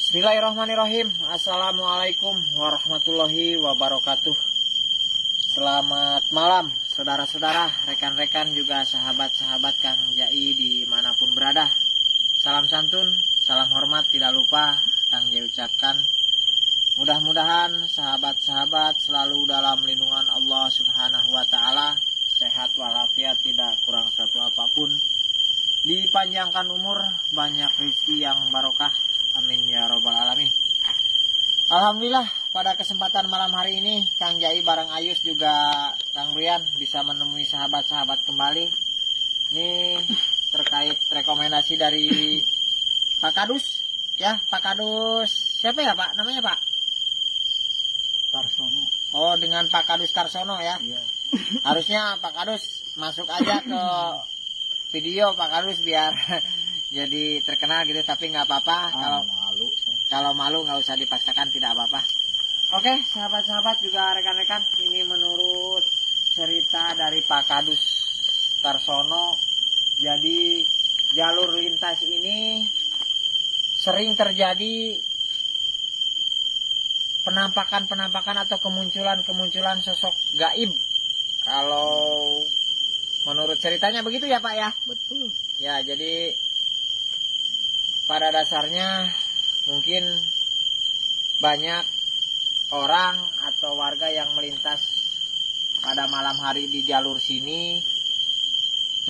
Bismillahirrahmanirrahim. Assalamualaikum warahmatullahi wabarakatuh. Selamat malam saudara-saudara, rekan-rekan juga sahabat-sahabat Kang Jai dimanapun berada. Salam santun, salam hormat tidak lupa Kang Jai ucapkan. Mudah-mudahan sahabat-sahabat selalu dalam lindungan Allah Subhanahu wa Ta'ala, sehat walafiat, tidak kurang satu apapun, dipanjangkan umur, banyak rezeki yang barokah. Amin ya robbal alamin. Alhamdulillah pada kesempatan malam hari ini Kang Jai bareng Ayus juga Kang Brian bisa menemui sahabat-sahabat kembali. Ini terkait rekomendasi dari Pak Kadus ya, Pak Kadus siapa ya Pak namanya Pak? Tarsono. Oh, dengan Pak Kadus Tarsono ya. Iya. Harusnya Pak Kadus masuk aja ke video Pak Kadus biar jadi terkenal gitu, tapi nggak apa-apa. Kalau malu nggak usah dipaksakan, tidak apa-apa. Oke, sahabat-sahabat juga rekan-rekan, ini menurut cerita dari Pak Kadus Tarsono, jadi jalur lintas ini sering terjadi penampakan atau kemunculan sosok gaib. Kalau menurut ceritanya begitu ya Pak ya? Betul. Ya, jadi pada dasarnya mungkin banyak orang atau warga yang melintas pada malam hari di jalur sini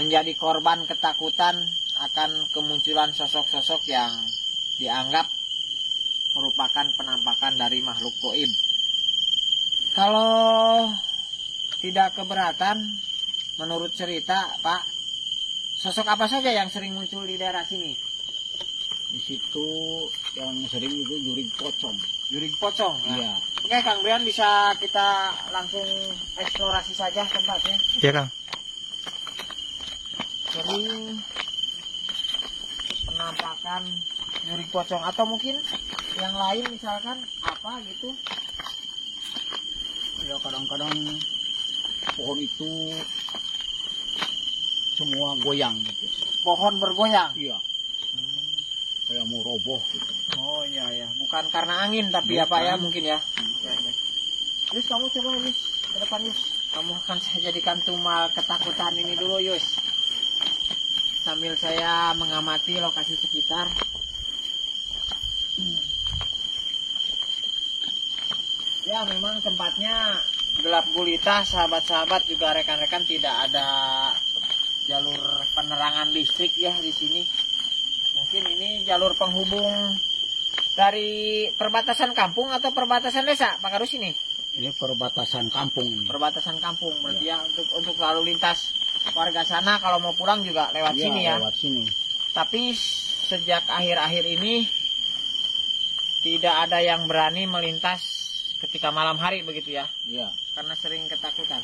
menjadi korban ketakutan akan kemunculan sosok-sosok yang dianggap merupakan penampakan dari makhluk gaib. Kalau tidak keberatan, menurut cerita Pak, sosok apa saja yang sering muncul di daerah sini? Di situ yang sering itu jurig pocong. Jurig pocong ya? Iya. Oke Kang Brian, bisa kita langsung eksplorasi saja tempatnya? Iya Kang. Sering penampakan jurig pocong atau mungkin yang lain misalkan apa gitu? Ya kadang-kadang pohon itu semua goyang gitu. Pohon bergoyang? Iya. Kayak mau roboh gitu. Oh iya ya, bukan karena angin tapi Bukan. ya Pak ya mungkin ya. Yus, kamu coba Yus, ke depan Yus. Kamu akan saya jadikan tumal ketakutan ini dulu Yus. Sambil saya mengamati lokasi sekitar. Ya memang tempatnya gelap gulita, sahabat-sahabat juga rekan-rekan, tidak ada jalur penerangan listrik ya di sini. Mungkin ini jalur penghubung dari perbatasan kampung atau perbatasan desa Pak Kadus ini? Ini perbatasan kampung. Perbatasan kampung berarti ya, untuk lalu lintas warga sana kalau mau pulang juga lewat sini ya. Lewat sini. Tapi sejak akhir-akhir ini tidak ada yang berani melintas ketika malam hari begitu ya? Iya. Karena sering ketakutan.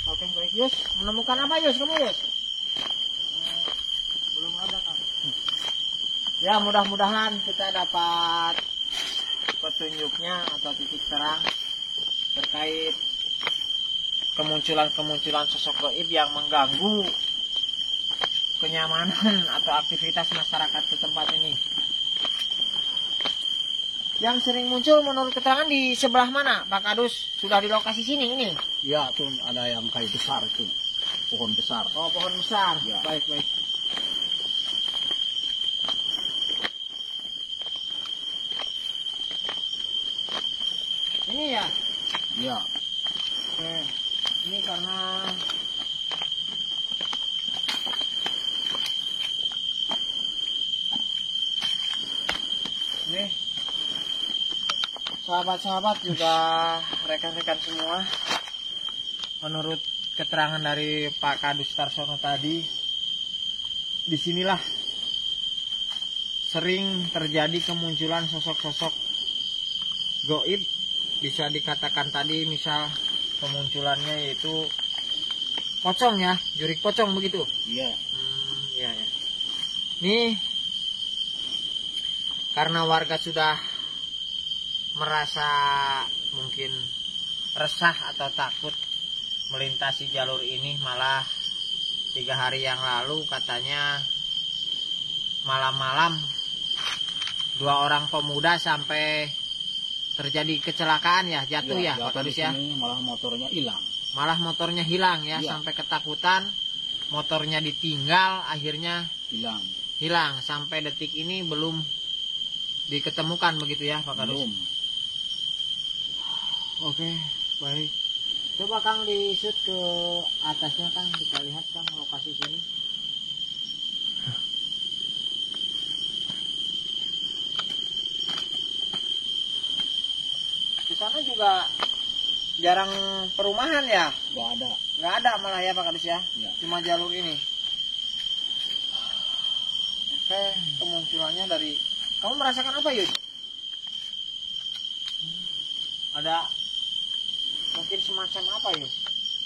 Oke baik Yus, menemukan apa Yus kamu Yus? Belum ada kan? Ya mudah-mudahan kita dapat petunjuknya atau titik terang terkait kemunculan sosok gaib yang mengganggu kenyamanan atau aktivitas masyarakat di tempat ini. Yang sering muncul menurut keterangan di sebelah mana Pak Kadus? Sudah di lokasi sini ini? Iya, tuh ada yang kayu besar itu. Pohon besar. Oh, pohon besar. Ya. Baik. Ini ya? Iya. Oke. Ini karena ini sahabat-sahabat juga rekan-rekan semua, menurut keterangan dari Pak Kadus Tarsono tadi, disinilah sering terjadi kemunculan sosok-sosok gaib. Bisa dikatakan tadi misal kemunculannya yaitu pocong ya, jurig pocong begitu. Iya. Ya. Ini karena warga sudah merasa mungkin resah atau takut melintasi jalur ini, malah 3 hari yang lalu katanya malam-malam 2 orang pemuda sampai terjadi kecelakaan ya, jatuh ya Pak jatuh di Kadus ya. sini, malah motornya hilang. Malah motornya hilang ya, Iya. sampai ketakutan, motornya ditinggal, akhirnya hilang. Sampai detik ini belum diketemukan begitu ya Pak Kadus. Belum. Oke, baik. Coba Kang di-shoot ke atasnya Kang, kita lihat Kang lokasi sini. Di sana juga jarang perumahan ya? Nggak ada. Nggak ada malah ya Pak Kadus ya? Ya. Cuma jalur ini. Oke, kemunculannya dari... Kamu merasakan apa Yus? Ada mungkin semacam apa Yus?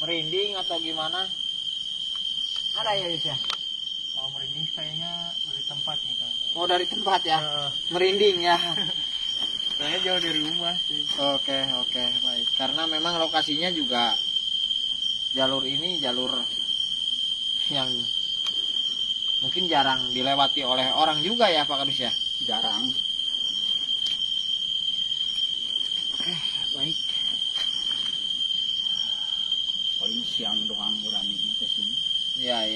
Merinding atau gimana? Ada ya Yus ya? Kalau merinding kayaknya dari tempat nih Kang. Oh dari tempat ya? Merinding ya? Saya jauh dari rumah sih. Oke, baik. Karena memang lokasinya juga jalur ini jalur yang mungkin jarang dilewati oleh orang juga ya Pak Kadus ya? Jarang. Oke, baik. Paling siang doang berani ke sini. Ya.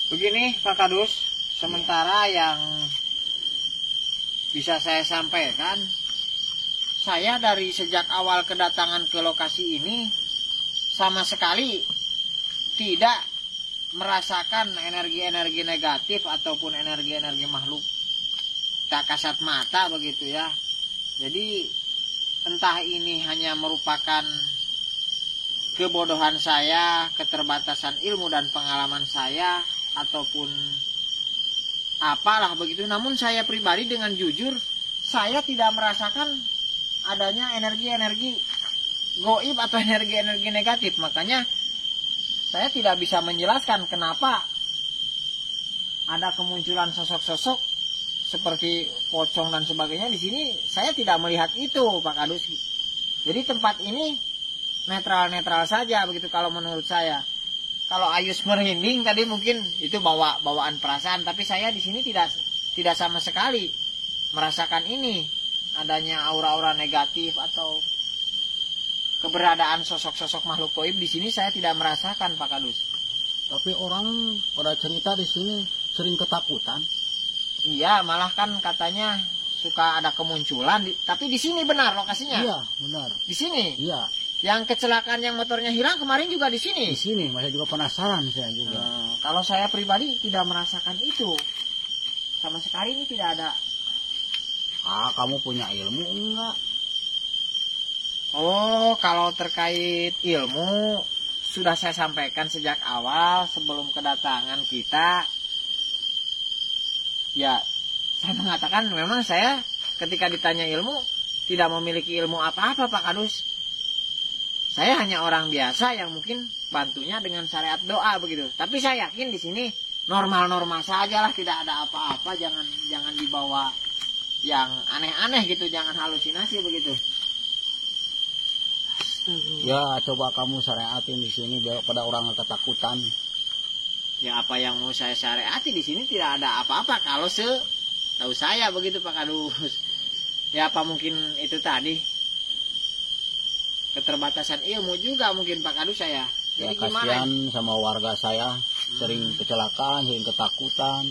Begini Pak Kadus, sementara yang bisa saya sampaikan, saya dari sejak awal kedatangan ke lokasi ini sama sekali tidak merasakan energi-energi negatif ataupun energi-energi makhluk tak kasat mata begitu ya. Jadi entah ini hanya merupakan kebodohan saya, keterbatasan ilmu dan pengalaman saya, ataupun apalah begitu. Namun saya pribadi dengan jujur, saya tidak merasakan adanya energi-energi goib atau energi-energi negatif. Makanya saya tidak bisa menjelaskan kenapa ada kemunculan sosok-sosok seperti pocong dan sebagainya di sini. Saya tidak melihat itu Pak Kadus. Jadi tempat ini netral-netral saja begitu kalau menurut saya. Kalau Ayus merinding tadi mungkin itu bawaan perasaan, tapi saya di sini tidak sama sekali merasakan ini adanya aura-aura negatif atau keberadaan sosok-sosok makhluk goib di sini. Saya tidak merasakan Pak Kadus. Tapi orang pada cerita di sini sering ketakutan. Iya, malah kan katanya suka ada kemunculan, tapi di sini benar lokasinya. Iya, benar. Di sini. Iya. Yang kecelakaan yang motornya hilang kemarin juga di sini. Di sini, saya juga penasaran saya juga. Kalau saya pribadi tidak merasakan itu. Sama sekali ini tidak ada. Kamu punya ilmu enggak? Oh, kalau terkait ilmu sudah saya sampaikan sejak awal sebelum kedatangan kita. Ya, saya mengatakan memang saya ketika ditanya ilmu tidak memiliki ilmu apa-apa Pak Kadus. Saya hanya orang biasa yang mungkin bantunya dengan syariat doa begitu. Tapi saya yakin di sini normal-normal saja lah, tidak ada apa-apa. Jangan dibawa yang aneh-aneh gitu, jangan halusinasi begitu. Ya, coba kamu syariatin di sini biar pada orang ketakutan. Ya apa yang mau saya syariati di sini tidak ada apa-apa kalau tahu saya begitu Pak Kadus. Ya apa mungkin itu tadi keterbatasan ilmu juga mungkin Pak Kadus saya. Ya Jadi kasihan gimana? sama warga saya sering kecelakaan, sering ketakutan.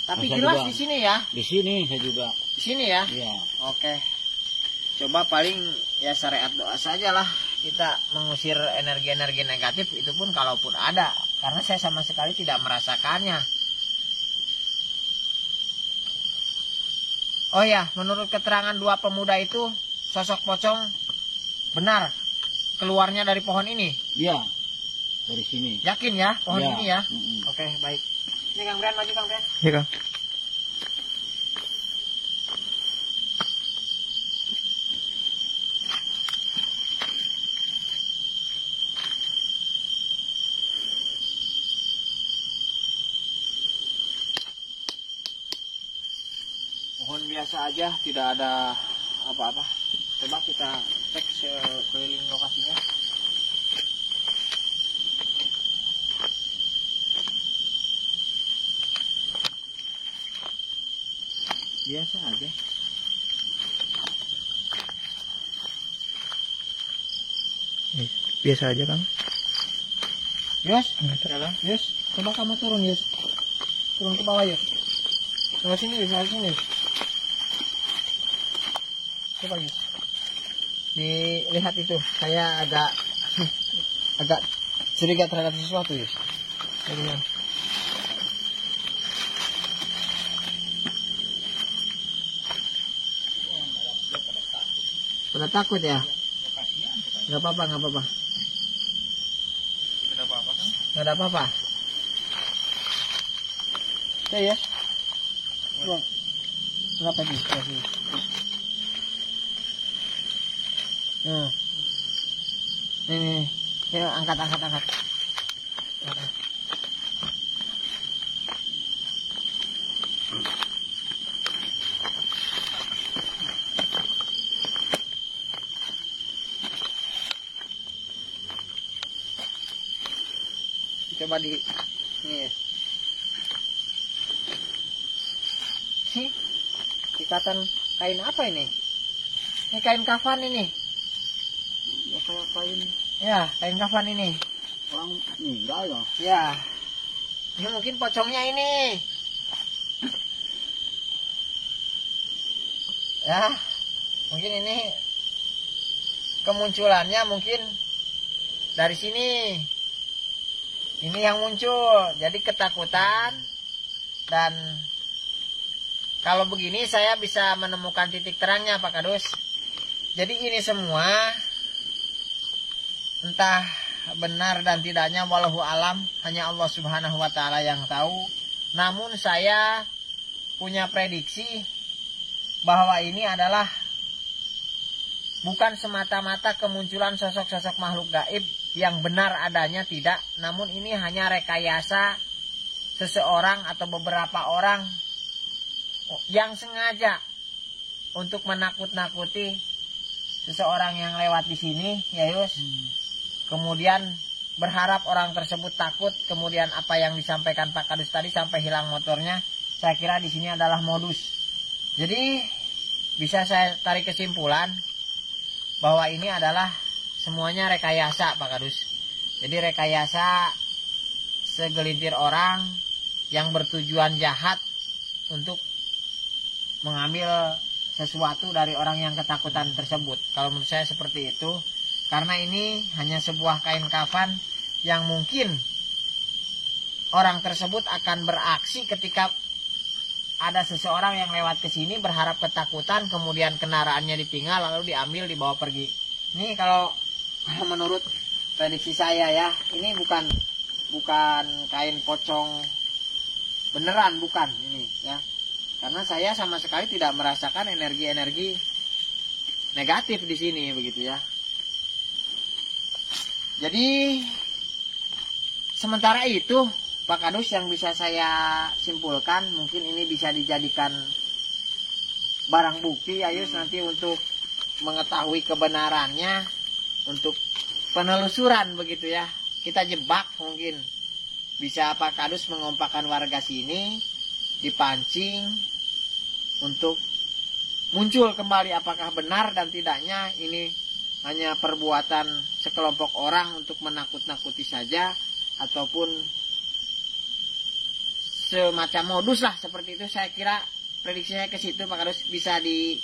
Tapi Saya jelas juga di sini ya. Di sini saya juga. Di sini ya. Iya. Oke. Coba paling ya syariat doa sajalah kita mengusir energi-energi negatif itu pun kalaupun ada, karena saya sama sekali tidak merasakannya. Oh ya, menurut keterangan 2 pemuda itu sosok pocong benar keluarnya dari pohon ini. Iya. Dari sini. Yakin ya pohon Iya. ini ya? Mm-mm. Oke, baik. Ini Kang Brian, maju Kang Brian. Iya Kang. biasa aja, tidak ada apa-apa. Coba kita cek sekeliling lokasinya. Biasa aja. Biasa aja Kang. Yus, Yus, coba kamu turun Yus. Turun ke bawah Yus. Ke sini Yus, ke sini Yus. Coba Yus. Dilihat itu, saya agak agak curiga terhadap sesuatu Yus. Jadi, pada takut ya? Gak apa-apa, gak apa-apa. Tidak apa-apa Kang. Gak ada apa-apa. Oke ya. Berapa sih? Ini. Ayo angkat. Coba di ini. Sih, ikatan kain apa ini? Ini kain kafan ini. Ya kayak kain Ya, kain kafan ini. orang meninggal ya. Ya. Ini mungkin pocongnya ini. Ya. Mungkin ini kemunculannya mungkin dari sini. Ini yang muncul. Jadi ketakutan. Dan kalau begini saya bisa menemukan titik terangnya Pak Kadus. Jadi ini semua entah benar dan tidaknya wallahu alam, hanya Allah Subhanahu wa taala yang tahu. Namun saya punya prediksi bahwa ini adalah bukan semata-mata kemunculan sosok-sosok makhluk gaib yang benar adanya, tidak. Namun ini hanya rekayasa seseorang atau beberapa orang yang sengaja untuk menakut-nakuti seseorang yang lewat di sini, ya Yus. Kemudian berharap orang tersebut takut. Kemudian apa yang disampaikan Pak Kadus tadi sampai hilang motornya, saya kira di sini adalah modus. Jadi bisa saya tarik kesimpulan bahwa ini adalah semuanya rekayasa Pak Kadus. Jadi rekayasa segelintir orang yang bertujuan jahat untuk mengambil sesuatu dari orang yang ketakutan tersebut. Kalau menurut saya seperti itu. Karena ini hanya sebuah kain kafan yang mungkin orang tersebut akan beraksi ketika ada seseorang yang lewat ke sini berharap ketakutan, kemudian kendaraannya ditinggal lalu diambil dibawa pergi. Ini kalau menurut prediksi saya ya, ini bukan kain pocong beneran, bukan ini ya. Karena saya sama sekali tidak merasakan energi-energi negatif di sini begitu ya. Jadi sementara itu Pak Kadus yang bisa saya simpulkan, mungkin ini bisa dijadikan barang bukti ya Yus, nanti untuk mengetahui kebenarannya, untuk penelusuran begitu ya. Kita jebak, mungkin bisa Pak Kadus mengompakkan warga sini, dipancing untuk muncul kembali apakah benar dan tidaknya ini hanya perbuatan sekelompok orang untuk menakut-nakuti saja, ataupun semacam modus lah seperti itu. Saya kira prediksi saya ke situ Pak Kadus, bisa ditaruh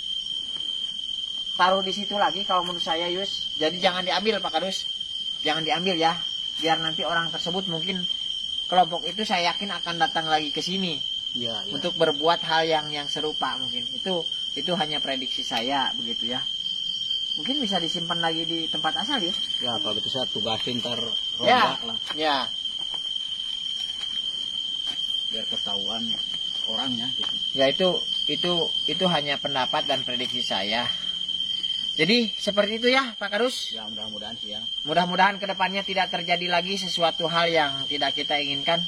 di situ lagi kalau menurut saya Yus. Jadi jangan diambil Pak Kadus, jangan diambil ya, biar nanti orang tersebut mungkin kelompok itu saya yakin akan datang lagi ke sini Ya. untuk berbuat hal yang serupa mungkin. Itu hanya prediksi saya begitu ya. Mungkin bisa disimpan lagi di tempat asal ya. Ya kalau gitu saya tugasin Ya, rombak lah ya. biar ketahuan orangnya gitu. Ya itu hanya pendapat dan prediksi saya. Jadi seperti itu ya Pak Kadus. Ya mudah-mudahan sih ya. Mudah-mudahan kedepannya tidak terjadi lagi sesuatu hal yang tidak kita inginkan.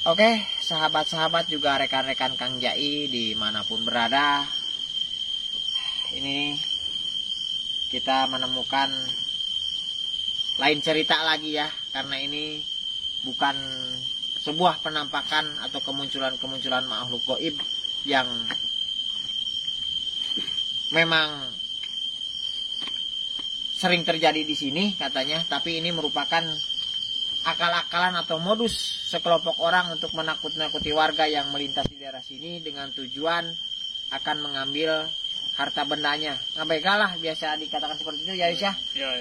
Oke, sahabat-sahabat juga rekan-rekan Kang Jai dimanapun berada. ini kita menemukan lain cerita lagi ya, karena ini bukan sebuah penampakan atau kemunculan makhluk gaib yang memang sering terjadi di sini katanya, tapi ini merupakan akal-akalan atau modus sekelompok orang untuk menakut-nakuti warga yang melintas di daerah sini dengan tujuan akan mengambil harta bendanya. Ngabegalah biasa dikatakan seperti itu ya Isya.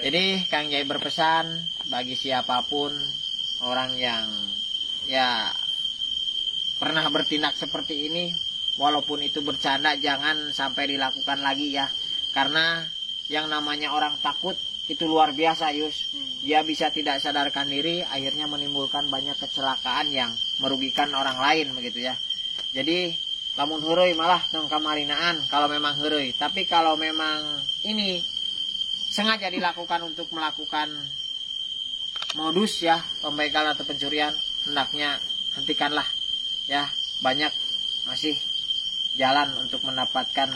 Jadi Kang Jai berpesan bagi siapapun orang yang ya pernah bertindak seperti ini, walaupun itu bercanda, jangan sampai dilakukan lagi ya. Karena yang namanya orang takut itu luar biasa Yus. Dia bisa tidak sadarkan diri, akhirnya menimbulkan banyak kecelakaan yang merugikan orang lain begitu ya. Jadi lamun heureuy malah tong kamarinaan kalau memang heureuy. Tapi kalau memang ini sengaja dilakukan untuk melakukan modus ya, pembegalan atau pencurian, hendaknya hentikanlah ya. Banyak masih jalan untuk mendapatkan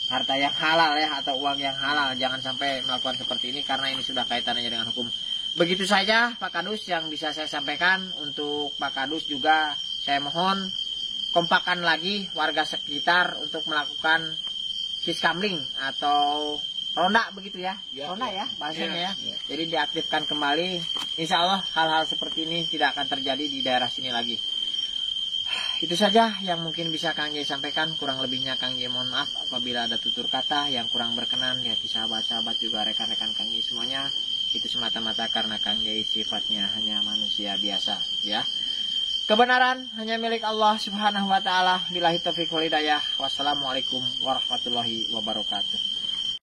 harta yang halal ya, atau uang yang halal. Jangan sampai melakukan seperti ini karena ini sudah kaitannya dengan hukum. Begitu saja Pak Kadus yang bisa saya sampaikan. Untuk Pak Kadus juga saya mohon kompakan lagi warga sekitar untuk melakukan siskamling atau ronda begitu ya, ronda ya bahasanya ya. Jadi diaktifkan kembali. Insya Allah hal-hal seperti ini tidak akan terjadi di daerah sini lagi. Itu saja yang mungkin bisa Kang Jai sampaikan. Kurang lebihnya Kang Jai mohon maaf apabila ada tutur kata yang kurang berkenan di hati sahabat-sahabat juga rekan-rekan Kang Jai semuanya. Itu semata-mata karena Kang Jai sifatnya hanya manusia biasa ya. Kebenaran hanya milik Allah Subhanahu wa taala. Billahi taufiq wal hidayah. Wassalamualaikum warahmatullahi wabarakatuh.